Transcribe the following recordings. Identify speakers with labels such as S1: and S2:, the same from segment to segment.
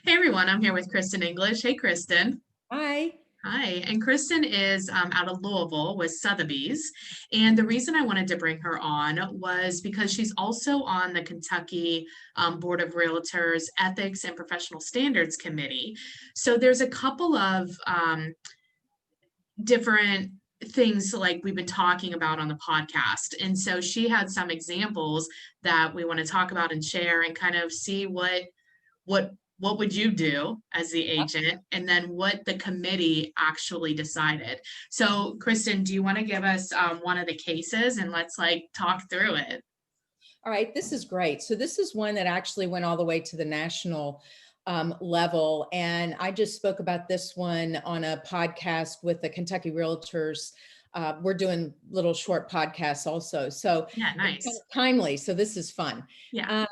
S1: Hey everyone, I'm here with Kristen English. Hey Kristen.
S2: Hi.
S1: Hi. And Kristen is out of Louisville with Sotheby's. And the reason I wanted to bring her on was because she's also on the Kentucky Board of Realtors Ethics and Professional Standards Committee. So there's a couple of different things like we've been talking about on the podcast. And so she had some examples that we want to talk about and share and kind of see what what would you do as the agent and then what the committee actually decided. So Kristen, do you want to give us one of the cases and let's like talk through it?
S2: All right, this is great. So this is one that actually went all the way to the national level. And I just spoke about this one on a podcast with the Kentucky Realtors. We're doing little short podcasts also. So
S1: Yeah,
S2: it's kind
S1: nice.
S2: of timely. So this is fun.
S1: Yeah.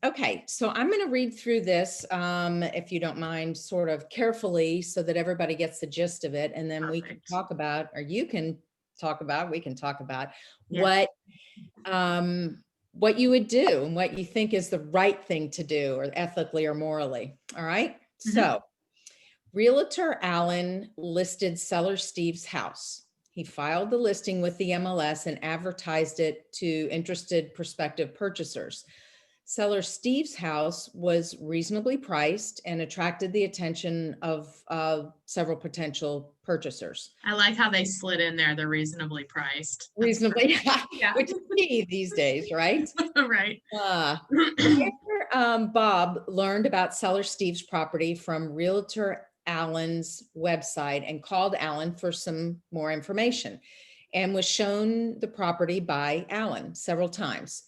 S2: Okay, so I'm going to read through this, if you don't mind, sort of carefully so that everybody gets the gist of it. And then we can
S1: Perfect.
S2: talk about, or you can talk about, we can talk about
S1: Yeah.
S2: what what you would do and what you think is the right thing to do or ethically or morally. All right.
S1: Mhm.
S2: So Realtor Allen listed seller Steve's house. He filed the listing with the MLS and advertised it to interested prospective purchasers. Seller Steve's house was reasonably priced and attracted the attention of several potential purchasers.
S1: I like how they slid in there. They're reasonably priced. That's
S2: Reasonably,
S1: yeah.
S2: which is key these days, right?
S1: Right.
S2: Uh, Bob learned about seller Steve's property from Realtor Allen's website and called Allen for some more information and was shown the property by Allen several times.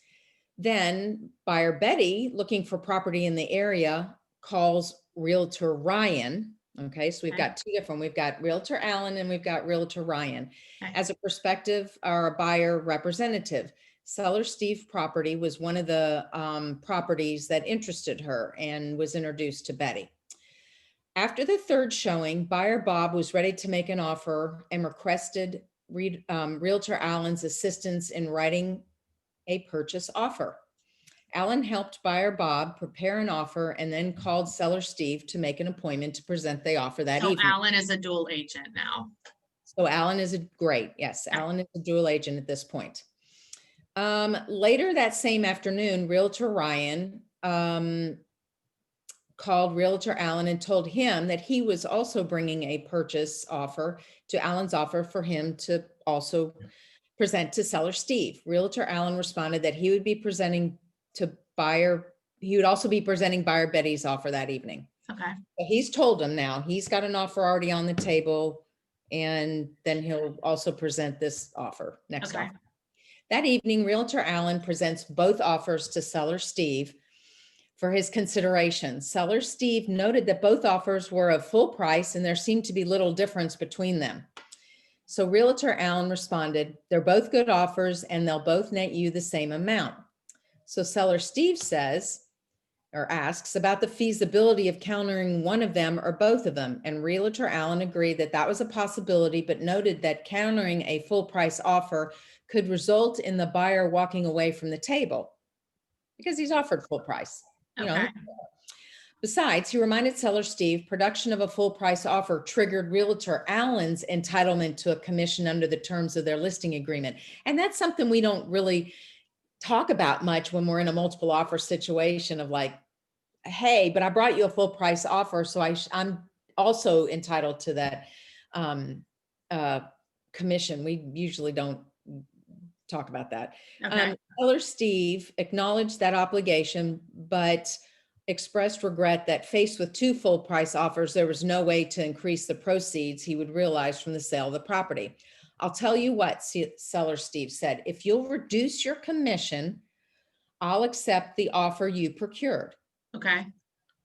S2: Then buyer Betty, looking for property in the area, calls Realtor Ryan. Okay, so we've
S1: Okay.
S2: got two different. We've got Realtor Allen and we've got Realtor Ryan
S1: Okay.
S2: as a prospective or a buyer representative. Seller Steve property was one of the properties that interested her and was introduced to Betty. After the third showing, buyer Bob was ready to make an offer and requested Realtor Allen's assistance in writing a purchase offer. Allen helped buyer Bob prepare an offer and then called seller Steve to make an appointment to present the offer that
S1: So
S2: evening.
S1: Alan is a dual agent now.
S2: So Allen is a great, yes,
S1: Okay.
S2: Allen is a dual agent at this point. Later that same afternoon, Realtor Ryan called Realtor Allen and told him that he was also bringing a purchase offer to Allen's offer for him to also present to seller Steve. Realtor Allen responded that he would be presenting to buyer, he would also be presenting buyer Betty's offer that evening.
S1: Okay.
S2: So he's told him now, he's got an offer already on the table, and then he'll also present this offer, next
S1: Okay.
S2: offer. That evening, Realtor Allen presents both offers to seller Steve for his consideration. Seller Steve noted that both offers were of full price and there seemed to be little difference between them. So Realtor Allen responded, they're both good offers and they'll both net you the same amount. So seller Steve says, or asks about the feasibility of countering one of them or both of them. And Realtor Allen agreed that that was a possibility, but noted that countering a full price offer could result in the buyer walking away from the table because he's offered full price.
S1: Okay.
S2: Besides, he reminded seller Steve, production of a full price offer triggered Realtor Allen's entitlement to a commission under the terms of their listing agreement. And that's something we don't really talk about much when we're in a multiple offer situation of like, hey, but I brought you a full price offer, so I'm also entitled to that commission. We usually don't talk about that.
S1: Okay.
S2: Seller Steve acknowledged that obligation, but expressed regret that faced with two full price offers, there was no way to increase the proceeds he would realize from the sale of the property. I'll tell you what, seller Steve said, if you'll reduce your commission, I'll accept the offer you procured.
S1: Okay.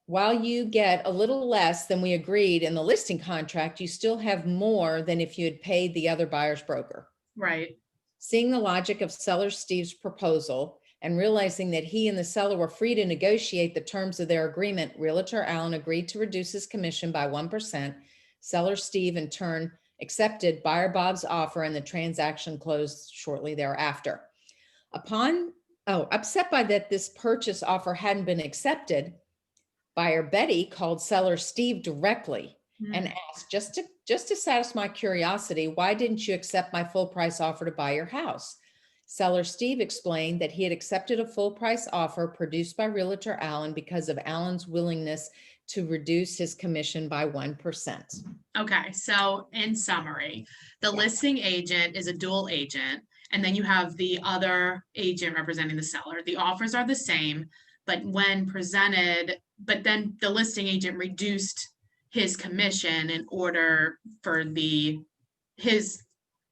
S2: While you get a little less than we agreed in the listing contract, you still have more than if you had paid the other buyer's broker.
S1: Right.
S2: Seeing the logic of seller Steve's proposal and realizing that he and the seller were free to negotiate the terms of their agreement, Realtor Allen agreed to reduce his commission by 1%. Seller Steve, in turn, accepted buyer Bob's offer and the transaction closed shortly thereafter. Upset by that this purchase offer hadn't been accepted, Buyer Betty called seller Steve directly and
S1: Hmm.
S2: asked, just to satisfy my curiosity, why didn't you accept my full price offer to buy your house? Seller Steve explained that he had accepted a full price offer produced by Realtor Allen because of Allen's willingness to reduce his commission by 1%.
S1: Okay, so in summary, the
S2: Yeah.
S1: listing agent is a dual agent, and then you have the other agent representing the seller. The offers are the same, but when presented, but then the listing agent reduced his commission in order for his,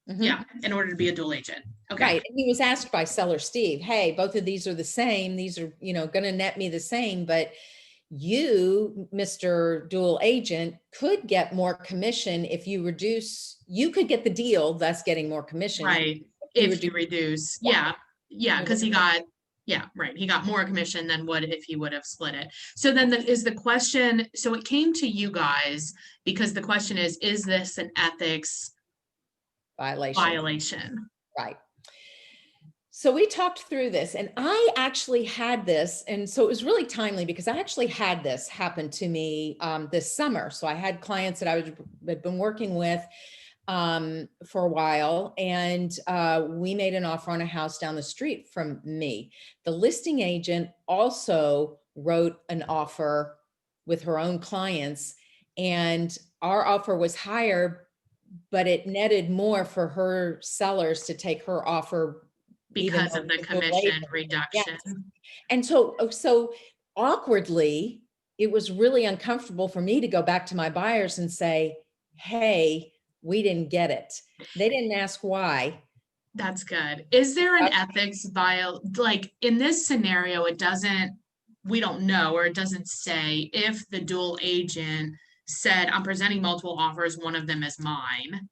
S2: Mhm.
S1: yeah, in order to be a dual agent. Okay,
S2: Right. And he was asked by seller Steve, hey, both of these are the same. These are, going to net me the same, but you, Mr. Dual Agent, could get more commission if you could get the deal, thus getting more commission.
S1: right.
S2: If you
S1: If
S2: reduce,
S1: you reduce,
S2: yeah,
S1: yeah, because he got, yeah, right. He got more commission than would if he would have split it. So then is the question, so it came to you guys because the question is this an ethics
S2: violation.
S1: violation?
S2: Right. So we talked through this, and I actually had this, and so it was really timely because I actually had this happen to me this summer. So I had clients that had been working with for a while, and we made an offer on a house down the street from me. The listing agent also wrote an offer with her own clients, and our offer was higher, but it netted more for her sellers to take her offer, even
S1: Because
S2: though
S1: of the
S2: it was a little later.
S1: commission
S2: Yes.
S1: reduction.
S2: And so awkwardly, it was really uncomfortable for me to go back to my buyers and say, hey, we didn't get it. They didn't ask why.
S1: That's good. Is there an ethics like in this scenario, we don't know, or it doesn't say if the dual agent said, I'm presenting multiple offers, one of them is mine.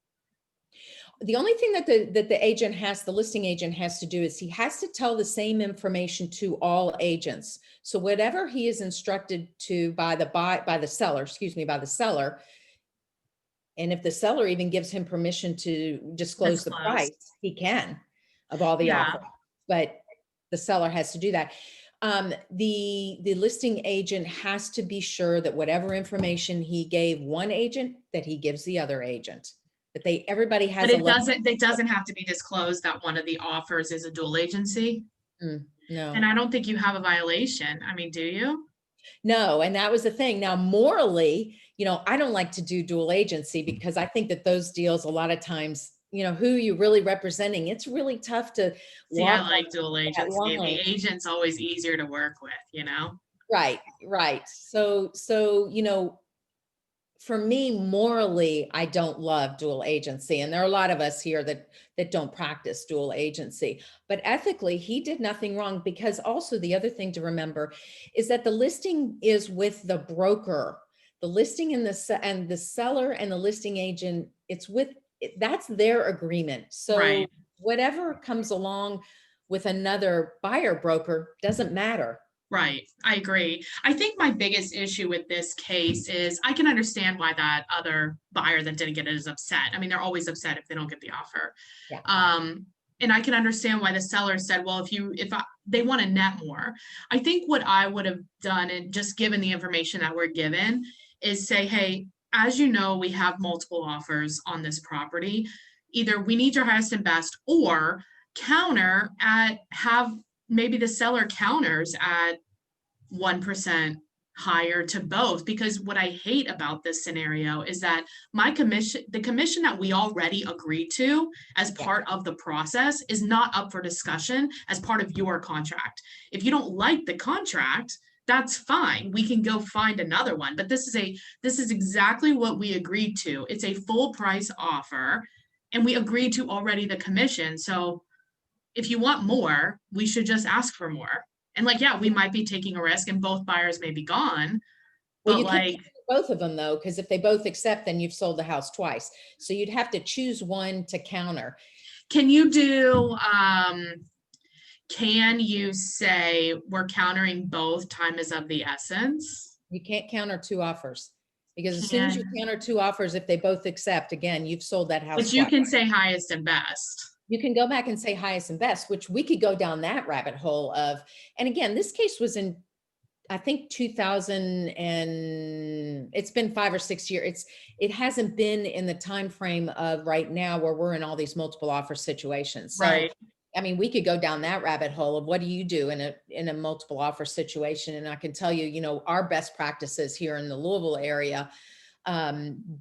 S2: The only thing that the listing agent has to do is he has to tell the same information to all agents. So whatever he is instructed to by the seller, by the seller, and if the seller even gives him permission to disclose the
S1: Disclose.
S2: price, he can, of all the
S1: Yeah.
S2: offers, but the seller has to do that. The listing agent has to be sure that whatever information he gave one agent, that he gives the other agent. That everybody
S1: But
S2: has a level.
S1: it doesn't have to be disclosed that one of the offers is a dual agency. And
S2: No,
S1: I don't think you have a violation. I mean, do you?
S2: no. And that was the thing. Now, morally, I don't like to do dual agency because I think that those deals, a lot of times, who you really representing, it's really tough to
S1: See, I
S2: walk
S1: like dual
S2: that
S1: agency.
S2: line.
S1: The agent's always easier to work with, you know?
S2: Right, right. So, for me, morally, I don't love dual agency. And there are a lot of us here that don't practice dual agency. But ethically, he did nothing wrong, because also the other thing to remember is that the listing is with the broker. The listing and the seller and the listing agent, that's their agreement. So
S1: Right.
S2: whatever comes along with another buyer broker doesn't matter.
S1: Right. I agree. I think my biggest issue with this case is I can understand why that other buyer that didn't get it is upset. I mean, they're always upset if they don't get the offer.
S2: Yeah.
S1: And I can understand why the seller said, well, they want to net more. I think what I would have done, and just given the information that we're given, is say, hey, as you know, we have multiple offers on this property. Either we need your highest and best, or counter at have maybe the seller counters at 1% higher to both. Because what I hate about this scenario is that the commission that we already agreed to as
S2: Yeah.
S1: part of the process, is not up for discussion as part of your contract. If you don't like the contract, that's fine. We can go find another one. But this is exactly what we agreed to. It's a full price offer, and we agreed to already the commission. So if you want more, we should just ask for more. And like, yeah, we might be taking a risk and both buyers may be gone,
S2: Well,
S1: but
S2: you can't
S1: like,
S2: do both of them though, because if they both accept, then you've sold the house twice. So you'd have to choose one to counter.
S1: can you do, can you say we're countering both, time is of the essence?
S2: You can't counter two offers, because as soon as you
S1: Can,
S2: counter two offers, if they both accept, again, you've sold that house
S1: but you
S2: twice.
S1: can say highest and best.
S2: You can go back and say highest and best, which we could go down that rabbit hole of, and again, this case was in I think 2000, and it's been 5 or 6 years. It hasn't been in the time frame of right now where we're in all these multiple offer situations. So,
S1: Right.
S2: I mean, we could go down that rabbit hole of what do you do in a multiple offer situation? And I can tell you, our best practices here in the Louisville area. Um,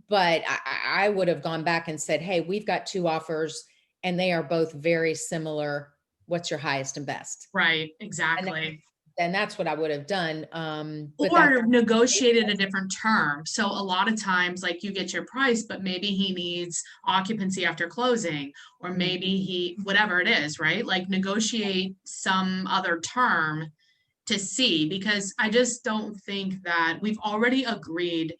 S2: but I would have gone back and said, hey, we've got two offers and they are both very similar. What's your highest and best?
S1: Right.
S2: And
S1: Exactly.
S2: then that's what I would have done. But that's
S1: Or negotiated a different term. So a lot of times, like you get your price, but maybe he needs occupancy after closing, or maybe whatever it is, right? Like negotiate some other term to see, because I just don't think that we've already agreed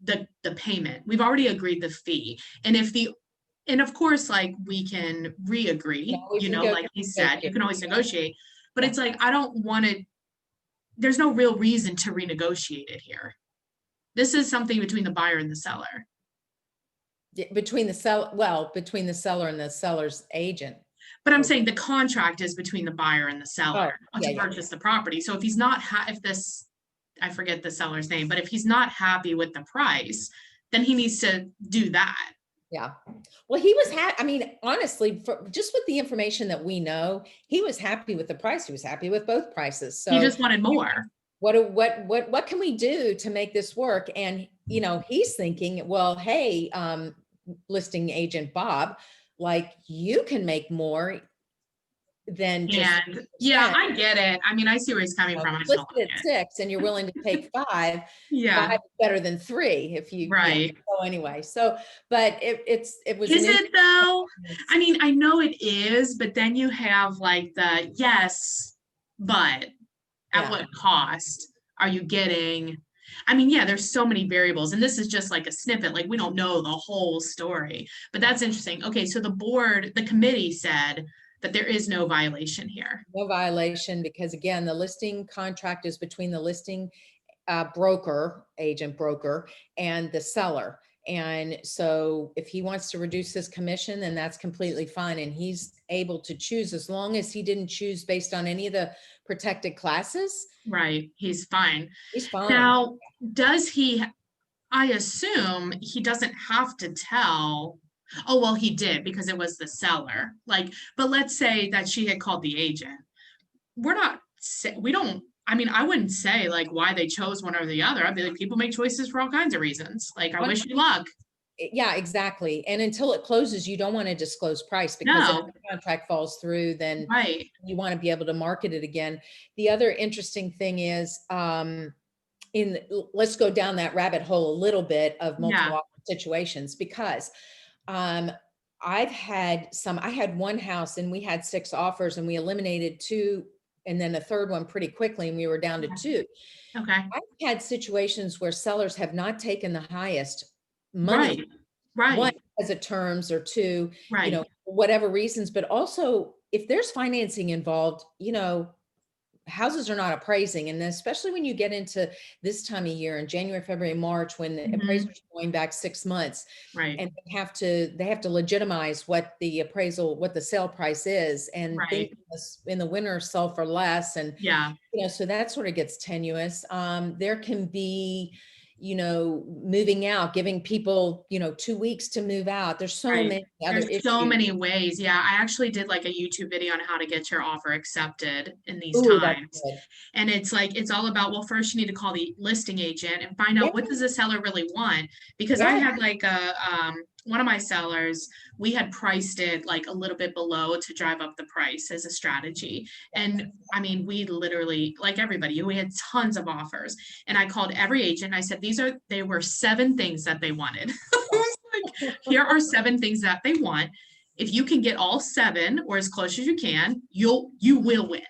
S1: the payment. We've already agreed the fee. And of course, like we can re-agree,
S2: always
S1: like he said, you
S2: negotiate.
S1: can always negotiate, but
S2: Yeah.
S1: it's like, I don't want to, there's no real reason to renegotiate it here. This is something between the buyer and the seller.
S2: Between the seller and the seller's agent.
S1: But I'm saying the contract is between the buyer and the seller to purchase the property. So if he's not, I forget the seller's name, but if he's not happy with the price, then he needs to do that.
S2: Yeah. Well, he was I mean, honestly, just with the information that we know, he was happy with the price. He was happy with both prices. So
S1: he just wanted more.
S2: What can we do to make this work? And, he's thinking, well, hey, listing agent Bob, like you can make more than just.
S1: And yeah, I get it. I mean, I see where he's coming from.
S2: Listed at 6 and you're willing to take 5.
S1: Yeah.
S2: 5 is better than 3 if you.
S1: Right.
S2: So anyway, but it was.
S1: Is it though? I mean, I know it is, but then you have like the yes, but at what cost are you getting? I mean, yeah, there's so many variables, and this is just like a snippet. Like we don't know the whole story, but that's interesting. Okay, so the committee said that there is no violation here.
S2: No violation, because again, the listing contract is between the listing agent broker, and the seller. And so if he wants to reduce his commission, then that's completely fine. And he's able to choose, as long as he didn't choose based on any of the protected classes.
S1: Right. He's fine.
S2: He's fine.
S1: Now, I assume he doesn't have to tell. Oh, well, he did, because it was the seller. But let's say that she had called the agent. I mean, I wouldn't say like why they chose one or the other. I'd be like, people make choices for all kinds of reasons. Like, I wish you luck.
S2: Yeah, exactly. And until it closes, you don't want to disclose price, because if the contract falls through, then you want to be able to market it again. The other interesting thing is, let's go down that rabbit hole a little bit of multiple offer situations, because I had one house and we had 6 offers and we eliminated 2 and then a third one pretty quickly, and we were down to 2.
S1: Okay.
S2: I've had situations where sellers have not taken the highest money.
S1: Right.
S2: One, as a terms, or 2,
S1: right.
S2: Whatever reasons, but also if there's financing involved, houses are not appraising. And especially when you get into this time of year in January, February, March, when the appraisers are going back 6 months,
S1: right.
S2: and they have to legitimize what the sale price is, and think in the winter sell for less. And, so that sort of gets tenuous. There can be, moving out, giving people, 2 weeks to move out. There's so many other issues.
S1: So many ways. Yeah. I actually did like a YouTube video on how to get your offer accepted in these times. And it's all about, well, first you need to call the listing agent and find out what does the seller really want? Because I had like one of my sellers, we had priced it like a little bit below to drive up the price as a strategy. And I mean, we literally, like everybody, we had tons of offers, and I called every agent. I said, they were 7 things that they wanted. Here are 7 things that they want. If you can get all 7 or as close as you can, you will win.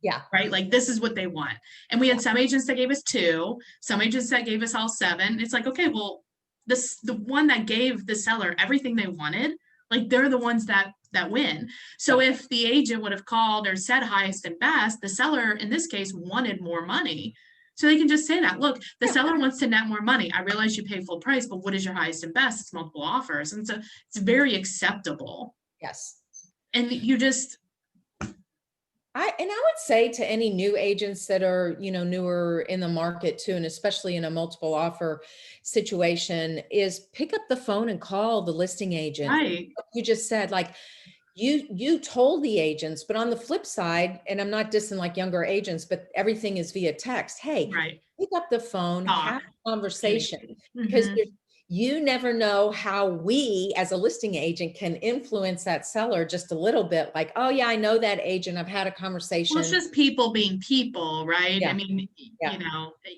S2: Yeah.
S1: Right. Like this is what they want. And we had some agents that gave us 2, some agents that gave us all 7. It's like, okay, well, the one that gave the seller everything they wanted, like they're the ones that win. So if the agent would have called or said highest and best, the seller in this case wanted more money. So they can just say that, look, the seller wants to net more money. I realize you pay full price, but what is your highest and best? It's multiple offers. And so it's very acceptable.
S2: Yes.
S1: And you just,
S2: And I would say to any new agents that are, newer in the market too, and especially in a multiple offer situation, is pick up the phone and call the listing agent.
S1: Right,
S2: Like you just said, like you told the agents, but on the flip side, and I'm not dissing like younger agents, but everything is via text. Hey,
S1: right.
S2: pick up the phone, have
S1: Talk,
S2: a conversation,
S1: communicate.
S2: because
S1: Mhm.
S2: you never know how we as a listing agent can influence that seller just a little bit. Like, oh yeah, I know that agent. I've had a
S1: Well, it's
S2: conversation.
S1: just people being people, right? I
S2: Yeah,
S1: mean,
S2: yeah.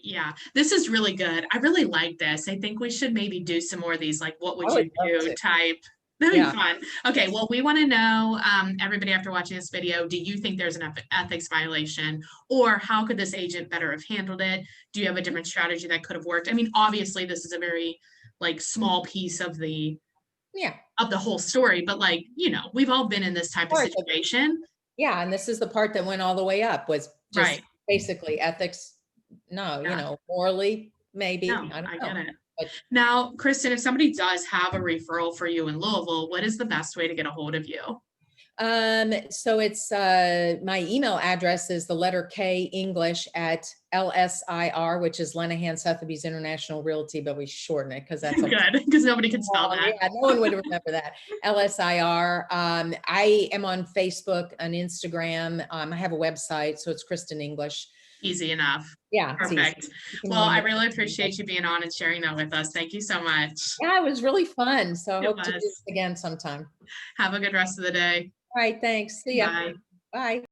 S1: yeah, this is really good. I really like this. I think we should maybe do some more of these, like, what
S2: I
S1: would
S2: would
S1: you
S2: love
S1: do
S2: to.
S1: type. That'd be
S2: Yeah.
S1: fun. Okay, well, we want to know, everybody after watching this video, do you think there's an ethics violation, or how could this agent better have handled it? Do you have a different strategy that could have worked? I mean, obviously, this is a very like small piece
S2: Yeah.
S1: of the whole story, but like, we've all been in this type of
S2: Part that,
S1: situation.
S2: yeah. And this is the part that went all the way up, was just
S1: Right.
S2: basically ethics. No,
S1: Yeah.
S2: morally, maybe.
S1: No,
S2: I don't
S1: I
S2: know.
S1: get it.
S2: But
S1: Now, Kristen, if somebody does have a referral for you in Louisville, what is the best way to get a hold of you?
S2: so it's my email address is the letter K English at LSIR, which is Lenahan Sotheby's International Realty, but we shorten it because that's a
S1: Good, because nobody can spell
S2: long,
S1: that.
S2: yeah, no one would remember that. LSIR. I am on Facebook and Instagram. I have a website, so it's Kristen English.
S1: Easy enough.
S2: Yeah, it's easy.
S1: Perfect.
S2: You can
S1: Well, I
S2: remember.
S1: really appreciate you being on and sharing that with us. Thank you so much.
S2: Yeah, it was really fun. So I
S1: It
S2: hope to do this
S1: was.
S2: again sometime.
S1: Have a good rest of the day.
S2: All right, thanks. See ya.
S1: Bye.
S2: Bye.